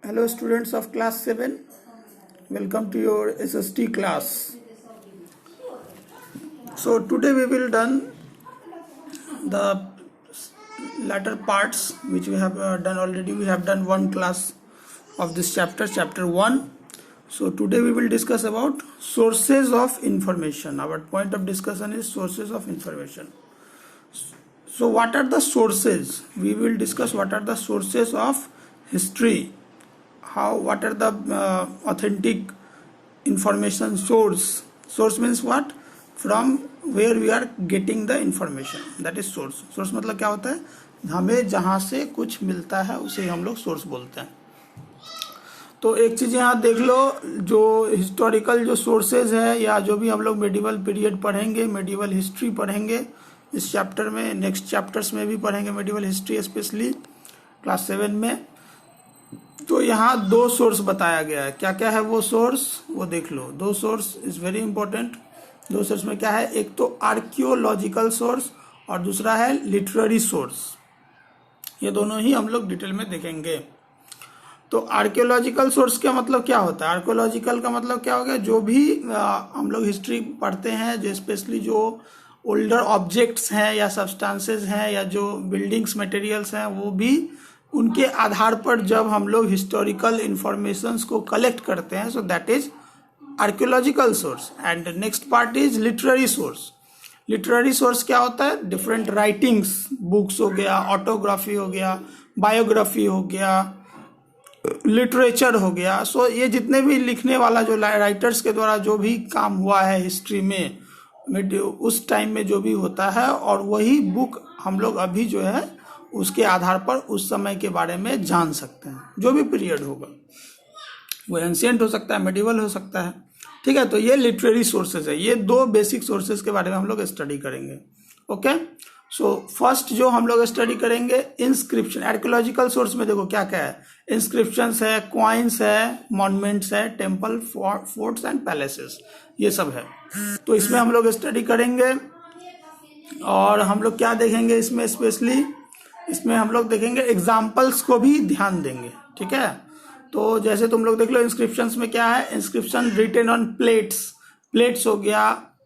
Hello students of class 7, welcome to your SST class. So today we will done the latter parts which we have done already. We have done one class of this chapter 1. So today we will discuss about sources of information. Our point of discussion is sources of information. So what are the sources? We will discuss what are the sources of history. What are the authentic information source. Source means what? From where we are getting the information, that is source. Source मतलब क्या होता है? हमें जहाँ से कुछ मिलता है उसे हम लोग सोर्स बोलते हैं. तो एक चीज यहाँ देख लो, जो हिस्टोरिकल जो सोर्सेज है या जो भी हम लोग मेडिवल पीरियड पढ़ेंगे, मेडिवल हिस्ट्री पढ़ेंगे इस चैप्टर में, नेक्स्ट चैप्टर्स में भी पढ़ेंगे मेडिवल हिस्ट्री स्पेशली क्लास 7 में. तो यहाँ 2 सोर्स बताया गया है. क्या क्या है वो सोर्स, वो देख लो. 2 source is very important. 2 source में क्या है? एक तो आर्कियोलॉजिकल सोर्स और दूसरा है लिटरेरी सोर्स. ये दोनों ही हम लोग डिटेल में देखेंगे. तो आर्कियोलॉजिकल सोर्स का मतलब क्या होता है? आर्कियोलॉजिकल का मतलब क्या हो गया? जो भी हम लोग हिस्ट्री पढ़ते हैं, जो स्पेशली जो ओल्डर ऑब्जेक्ट्स हैं या सब्सटेंसेस हैं या जो बिल्डिंग्स मटेरियल्स हैं, वो भी उनके आधार पर जब हम लोग हिस्टोरिकल इंफॉर्मेशंस को कलेक्ट करते हैं, so that is archaeological source. And next part is literary source. Literary source क्या होता है? डिफरेंट राइटिंग्स, बुक्स हो गया, ऑटोग्राफी हो गया, बायोग्राफी हो गया, लिटरेचर हो गया. सो ये जितने भी लिखने वाला जो राइटर्स के द्वारा जो भी काम हुआ है हिस्ट्री में उस टाइम में जो भी होता है, और वही बुक हम लोग अभी जो है उसके आधार पर उस समय के बारे में जान सकते हैं. जो भी पीरियड होगा, वो एंशिएंट हो सकता है, मेडिवल हो सकता है. ठीक है, तो ये लिटरेरी सोर्सेज है. ये 2 बेसिक सोर्सेज के बारे में हम लोग स्टडी करेंगे. ओके, सो फर्स्ट जो हम लोग स्टडी करेंगे, इंस्क्रिप्शन. आर्कियोलॉजिकल सोर्स में देखो क्या क्या है. इंस्क्रिप्शंस है, क्वाइंस है, मॉन्यूमेंट्स है, टेम्पल, फोर्ट्स एंड पैलेसेस, ये सब है. तो इसमें हम लोग स्टडी करेंगे. और हम लोग क्या देखेंगे इसमें? स्पेशली इसमें हम लोग देखेंगे एग्जाम्पल्स को भी ध्यान देंगे. ठीक है, तो जैसे तुम लोग देख लो इंस्क्रिप्शंस में क्या है. इंस्क्रिप्शन रिटन ऑन प्लेट्स हो गया,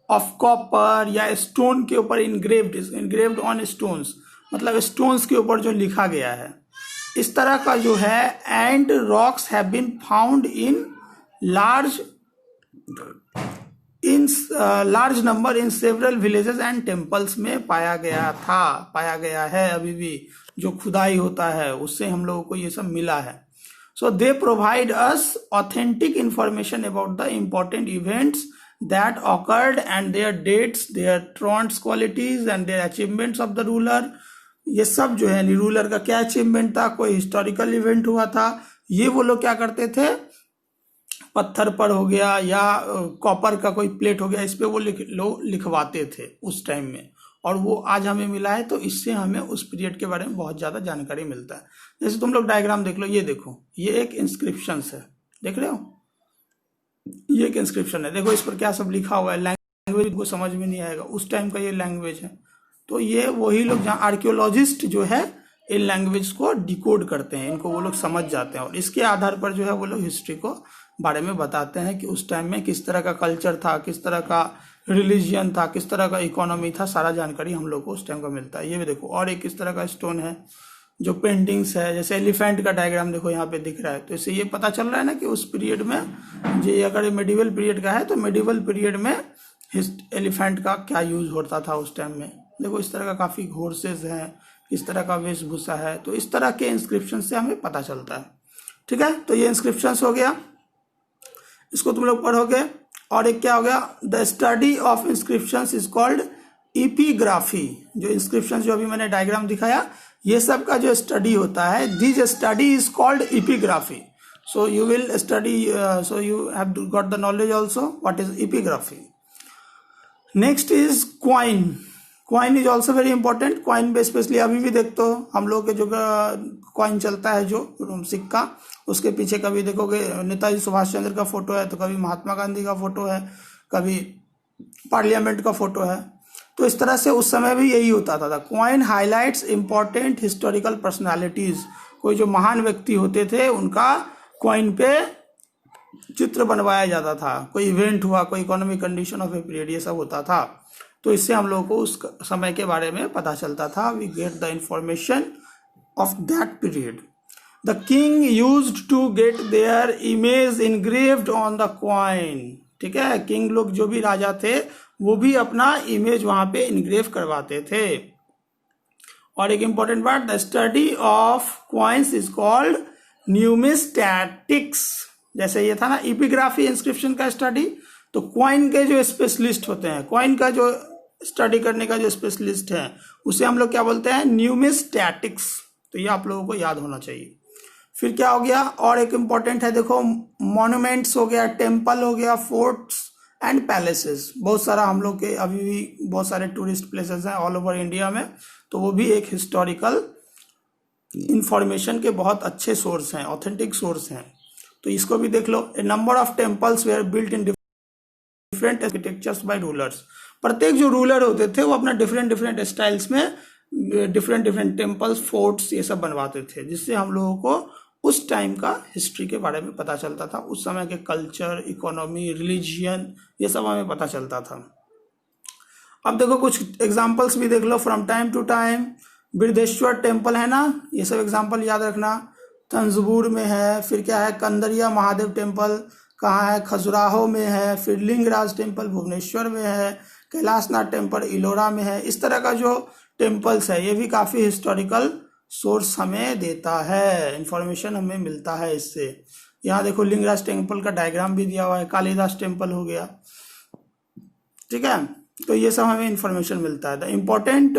ऑफ कॉपर या स्टोन के ऊपर इंग्रेव्ड ऑन स्टोन्स, मतलब स्टोन्स के ऊपर जो लिखा गया है, इस तरह का जो है. And rocks have been found in large number in several villages and temples में पाया गया है. अभी भी जो खुदाई होता है उससे हम लोगों को ये सब मिला है. So they provide us authentic information about the important events that occurred and their dates, their traits qualities and their achievements of the ruler. ये सब जो है, रूलर का क्या अचीवमेंट था, कोई हिस्टोरिकल इवेंट हुआ था, ये वो लोग क्या करते थे, पत्थर पर हो गया या कॉपर का कोई प्लेट हो गया, इस पे वो लिखवाते थे उस टाइम में, और वो आज हमें मिला है. तो इससे हमें उस पीरियड के बारे में बहुत ज्यादा जानकारी मिलता है. जैसे तुम लोग डायग्राम देख लो, ये देखो, ये एक इंस्क्रिप्शन है, देख रहे हो, ये एक इंस्क्रिप्शन है. देखो इस पर क्या सब लिखा हुआ है. लैंग्वेज को समझ में नहीं आएगा, उस टाइम का ये लैंग्वेज है. तो ये वही लोग, जहाँ आर्कियोलॉजिस्ट जो है इन लैंग्वेज को डिकोड करते हैं, इनको वो लोग समझ जाते हैं, और इसके आधार पर जो है वो लोग हिस्ट्री को बारे में बताते हैं कि उस टाइम में किस तरह का कल्चर था, किस तरह का रिलीजियन था, किस तरह का इकोनॉमी था. सारा जानकारी हम लोग को उस टाइम का मिलता है. ये भी देखो, और एक किस तरह का स्टोन है, जो पेंटिंग्स है, जैसे एलिफेंट का डायग्राम देखो यहाँ पे दिख रहा है. तो इससे ये पता चल रहा है ना कि उस पीरियड में, ये अगर मेडिवल पीरियड का है तो मेडिवल पीरियड में एलिफेंट का क्या यूज होता था उस टाइम में. देखो इस तरह का काफी हॉर्सेज है, इस तरह का वेशभूषा है. तो इस तरह के इंस्क्रिप्शन से हमें पता चलता है. ठीक है, तो ये इंस्क्रिप्शन हो गया, इसको तुम लोग पढ़ोगे. और एक क्या हो गया, the study of inscriptions is called epigraphy. जो इंस्क्रिप्शन जो अभी मैंने डायग्राम दिखाया, ये सब का जो स्टडी होता है, this study is called epigraphy. So you will study, so you have got the knowledge also what is epigraphy. Next is coin. Coin is also very important. Coin में स्पेशली अभी भी देखते हो हम लोग के जो क्वाइन चलता है, जो सिक्का, उसके पीछे कभी देखोगे नेताजी सुभाष चंद्र का फोटो है, तो कभी महात्मा गांधी का फोटो है, कभी पार्लियामेंट का फोटो है. तो इस तरह से उस समय भी यही होता था. Coin highlights important historical personalities. कोई जो महान व्यक्ति होते थे उनका कॉइन पे चित्र बनवाया जाता था, कोई इवेंट हुआ, कोई economic condition of a period, ये सब होता था। तो इससे हम लोगों को उस समय के बारे में पता चलता था। We get the information of that period. The king used to get their image engraved on the coin. ठीक है, किंग लोग जो भी राजा थे वो भी अपना इमेज वहां पे इनग्रेव करवाते थे। और एक इंपॉर्टेंट बात, the study of coins is called numismatics. जैसे ये था ना इपिग्राफी इंस्क्रिप्शन का स्टडी, तो कॉइन के जो स्पेशलिस्ट होते हैं, कॉइन का जो स्टडी करने का जो स्पेशलिस्ट है, उसे हम लोग क्या बोलते हैं, न्यूमिस्टैटिक्स। तो ये आप लोगों को याद होना चाहिए। फिर क्या हो गया, और एक इंपॉर्टेंट है, देखो मॉन्यूमेंट्स हो गया, टेम्पल हो गया, फोर्ट्स एंड पैलेसेस। बहुत सारा हम लोग के अभी भी बहुत सारे टूरिस्ट प्लेसेस हैं ऑल ओवर इंडिया में, तो वो भी एक हिस्टोरिकल इंफॉर्मेशन के बहुत अच्छे सोर्स हैं, ऑथेंटिक सोर्स हैं। तो इसको भी देख लो। A number of temples were built in different architectures by rulers. प्रत्येक जो रूलर होते थे वो अपना डिफरेंट स्टाइल्स में डिफरेंट टेम्पल्स, फोर्ट्स ये सब बनवाते थे, जिससे हम लोगों को उस टाइम का हिस्ट्री के बारे में पता चलता था। उस समय के कल्चर, इकोनॉमी, रिलीजियन, ये सब हमें पता चलता था। अब देखो कुछ एग्जाम्पल्स भी देख लो from time to time. Brihadeeswara temple है ना, ये सब एग्जाम्पल याद रखना। तंजबूर में है। फिर क्या है, कंदरिया महादेव टेम्पल कहाँ है, खजुराहो में है। फिर लिंगराज टेम्पल भुवनेश्वर में है। कैलाशनाथ टेम्पल इलोरा में है। इस तरह का जो टेम्पल्स है ये भी काफी हिस्टोरिकल सोर्स हमें देता है, इंफॉर्मेशन हमें मिलता है इससे। यहाँ देखो लिंगराज टेम्पल का डायग्राम भी दिया हुआ है, कालिदास टेम्पल हो गया। ठीक है, तो ये सब हमें इंफॉर्मेशन मिलता है। द इम्पोर्टेंट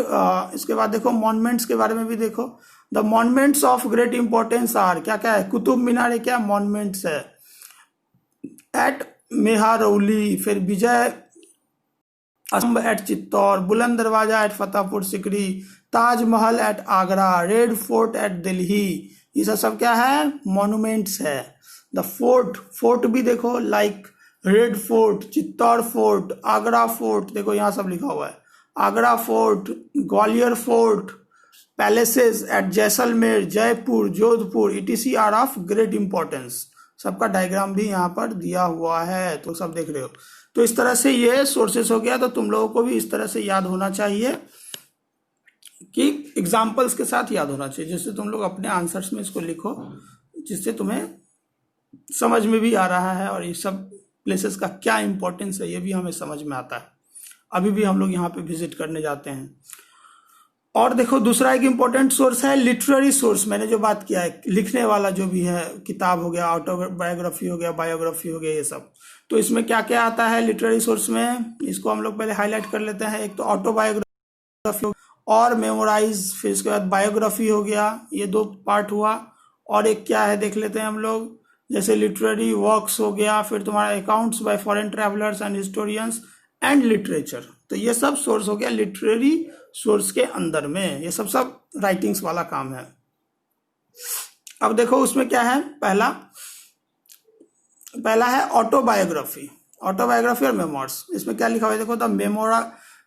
इसके बाद देखो मॉन्यूमेंट्स के बारे में भी देखो। The monuments of great importance are, क्या क्या है, कुतुब मीनार क्या मॉन्यूमेंट्स है, एट मेहारौली। फिर विजय स्तंभ eight Chittor, Buland Darwaza at Fatehpur Sikri, Taj Mahal at Agra, red fort at Delhi. ये सब क्या है, मॉन्यूमेंट्स है। द फोर्ट भी देखो, like red fort, Chittor fort, Agra fort, देखो यहाँ सब लिखा हुआ है। Agra fort, Gwalior fort, palaces at Jaisalmer, Jaipur, Jodhpur, ETC are of great importance. सबका डायग्राम भी यहाँ पर दिया हुआ है, तो सब देख रहे हो। तो इस तरह से ये सोर्सेस हो गया। तो तुम लोगों को भी इस तरह से याद होना चाहिए कि एग्जाम्पल्स के साथ याद होना चाहिए, जिससे तुम लोग अपने आंसर्स में इसको लिखो, जिससे तुम्हें समझ में भी आ रहा है और ये सब प्लेसेस का क्या इंपॉर्टेंस है ये भी हमें समझ में आता है। अभी भी हम लोग यहाँ पे विजिट करने जाते हैं। और देखो दूसरा एक इम्पोर्टेंट सोर्स है लिटरेरी सोर्स। मैंने जो बात किया है, लिखने वाला जो भी है, किताब हो गया, ऑटोबायोग्राफी हो गया, बायोग्राफी हो गया, ये सब। तो इसमें क्या क्या आता है लिटरेरी सोर्स में, इसको हम लोग पहले हाईलाइट कर लेते हैं। एक तो ऑटोबायोग्राफी और मेमोराइज, फिर इसके बाद बायोग्राफी हो गया, ये दो पार्ट हुआ। और एक क्या है देख लेते हैं हम लोग, जैसे लिटरेरी वर्क्स हो गया, फिर तुम्हारा accounts bye foreign travellers and historians and literature. तो ये सब सोर्स हो गया लिटरेरी सोर्स के अंदर में, ये सब राइटिंग्स वाला काम है। अब देखो उसमें क्या है, पहला है ऑटोबायोग्राफी और मेमोर्स। इसमें क्या लिखा हुआ है देखो,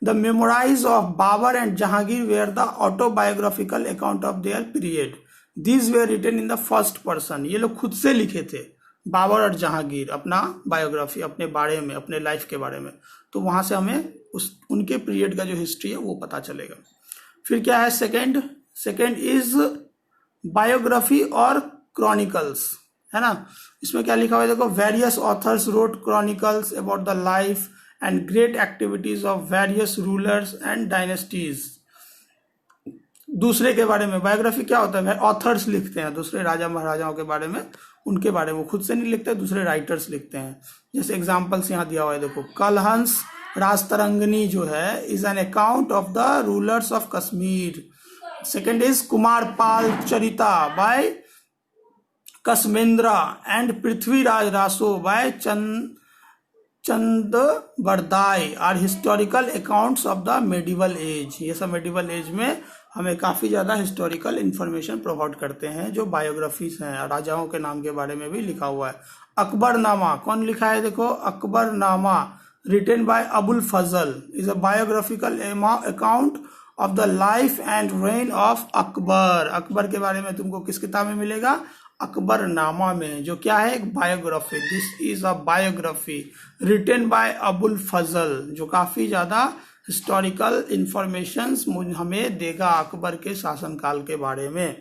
the memoirs of Babur and Jahangir were the autobiographical account of their period, these were written in the first person. ये लोग खुद से लिखे थे, बाबर और जहांगीर, अपना बायोग्राफी, अपने बारे में, अपने लाइफ के बारे में। तो वहां से हमें उनके पीरियड का जो हिस्ट्री है वो पता चलेगा। फिर क्या है, सेकंड इज बायोग्राफी और क्रॉनिकल्स, है ना। इसमें क्या लिखा हुआ है देखो, various authors wrote chronicles about the life and great activities of various rulers and dynasties. दूसरे के बारे में बायोग्राफी क्या होता है, ऑथर्स लिखते हैं दूसरे राजा महाराजाओं के बारे में, उनके बारे में खुद से नहीं लिखते, दूसरे राइटर्स लिखते हैं। जैसे एग्जाम्पल्स यहाँ दिया हुआ है देखो, कलहंस राजतरंगिणी जो है is an account of the rulers of Kashmir. Second is Kumarapala Charita by Kshemendra and Prithviraj Raso by Chand Bardai are historical accounts of the medieval age. ये सब मेडिवल एज में हमें काफी ज्यादा हिस्टोरिकल इंफॉर्मेशन प्रोवाइड करते हैं, जो बायोग्राफीज हैं, राजाओं के नाम के बारे में भी लिखा हुआ है। अकबरनामा कौन लिखा है देखो, Akbarnama written by Abul Fazl is a biographical account of the life and reign of Akbar. Akbar के बारे में तुमको किस किताब में मिलेगा, अकबरनामा में, जो क्या है, एक biography. This is a biography written by Abul Fazl, जो काफी ज्यादा हिस्टोरिकल इंफॉर्मेशंस हमें देगा अकबर के शासनकाल के बारे में।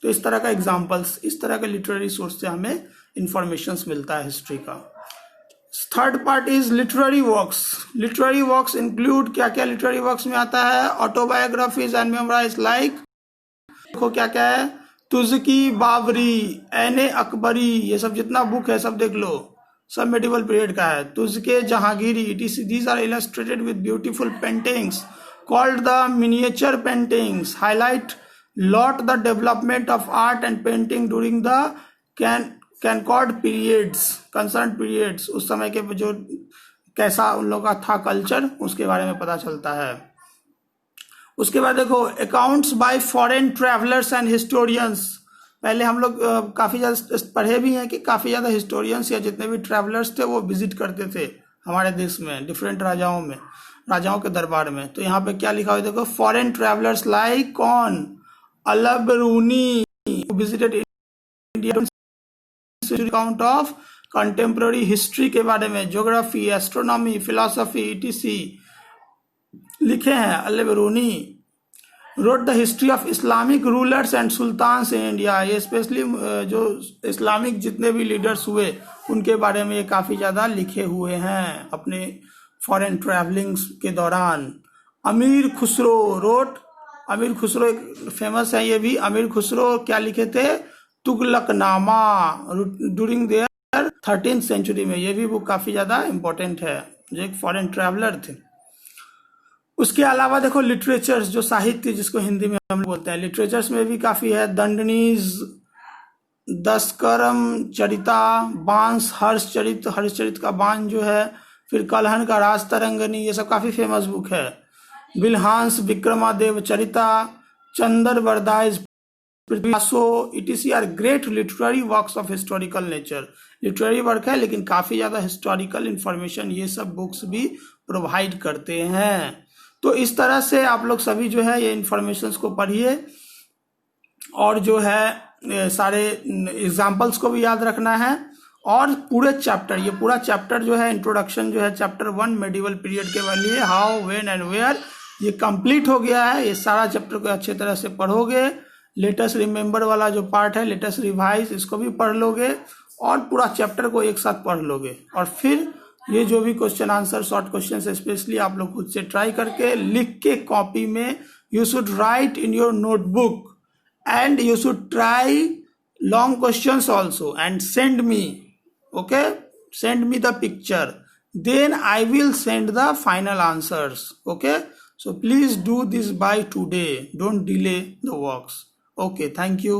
तो इस तरह का एग्जाम्पल्स, इस तरह के लिटरेरी सोर्स से हमें इंफॉर्मेशंस मिलता है हिस्ट्री का। Third part is literary works. Literary works include, क्या क्या लिटरेरी वर्क्स में आता है, ऑटोबायोग्राफीज एंड मेमोराइज, लाइक देखो क्या क्या है, तुज़की बाबरी, एने अकबरी, ये सब जितना बुक है सब देख लो, सब मेडिवल पीरियड का है। Tuzuk Jahangiri, these are illustrated with beautiful paintings called the miniature paintings, highlight lot the development of art and painting during the concerned periods, concern periods, उस समय के जो कैसा उन लोगों का था कल्चर, उसके बारे में पता चलता है। उसके बाद देखो accounts bye foreign travellers and historians. पहले हम लोग काफी ज्यादा पढ़े भी हैं कि काफी ज्यादा हिस्टोरियंस या जितने भी ट्रैवलर्स थे वो विजिट करते थे हमारे देश में, डिफरेंट राजाओं में, राजाओं के दरबार में। तो यहाँ पे क्या लिखा हुआ है देखो, फॉरेन ट्रैवलर्स लाइक कौन, Al-Biruni visited India, account of contemporary history के बारे में, ज्योग्राफी, एस्ट्रोनॉमी, फिलोसफी इटीसी लिखे हैं। Al-Biruni wrote the history of Islamic rulers and sultans in India, ये स्पेशली जो इस्लामिक जितने भी लीडर्स हुए उनके बारे में ये काफी ज्यादा लिखे हुए हैं अपने फॉरेन ट्रैवलिंग्स के दौरान। अमीर खुसरो रोट, अमीर खुसरो एक फेमस है ये भी, अमीर खुसरो क्या लिखे थे, Tughlaqnama during their 13th century में, ये भी बुक काफी ज्यादा इंपॉर्टेंट है, जो एक फॉरेन ट्रैवलर थे। उसके अलावा देखो लिटरेचर्स, जो साहित्य जिसको हिंदी में हम बोलते हैं, लिटरेचर्स में भी काफी है, दंडनीज, दशकर्म चरिता, बांस हर्षचरित, हर्षचरित का बान जो है, फिर कलहन का राज तरंगनी, ये सब काफी फेमस बुक है। बिलहांस विक्रमादेव चरिता, चंदर बरदाइज पृथ्वीसो, etc are great literary works of historical nature. Literary work है लेकिन काफी ज्यादा हिस्टोरिकल इंफॉर्मेशन ये सब बुक्स भी प्रोवाइड करते हैं। तो इस तरह से आप लोग सभी जो है ये इंफॉर्मेशंस को पढ़िए और जो है सारे एग्जाम्पल्स को भी याद रखना है। और पूरे चैप्टर, ये पूरा चैप्टर जो है इंट्रोडक्शन जो है चैप्टर 1 मेडिवल पीरियड के लिए, हाउ, व्हेन एंड वेयर, ये कंप्लीट हो गया है। ये सारा चैप्टर को अच्छे तरह से पढ़ोगे। लेटेस्ट रिमेंबर वाला जो पार्ट है, लेटेस्ट रिवाइज, इसको भी पढ़ लोगे और पूरा चैप्टर को एक साथ पढ़ लोगे। और फिर ये जो भी question answer, short question specially आप लोग खुद से ट्राई करके लिख के कॉपी में, you should write in your notebook and you should try long questions also and send me, okay, send me the picture, then I will send the final answers, okay? So please do this by today, don't delay the works. Okay, thank you.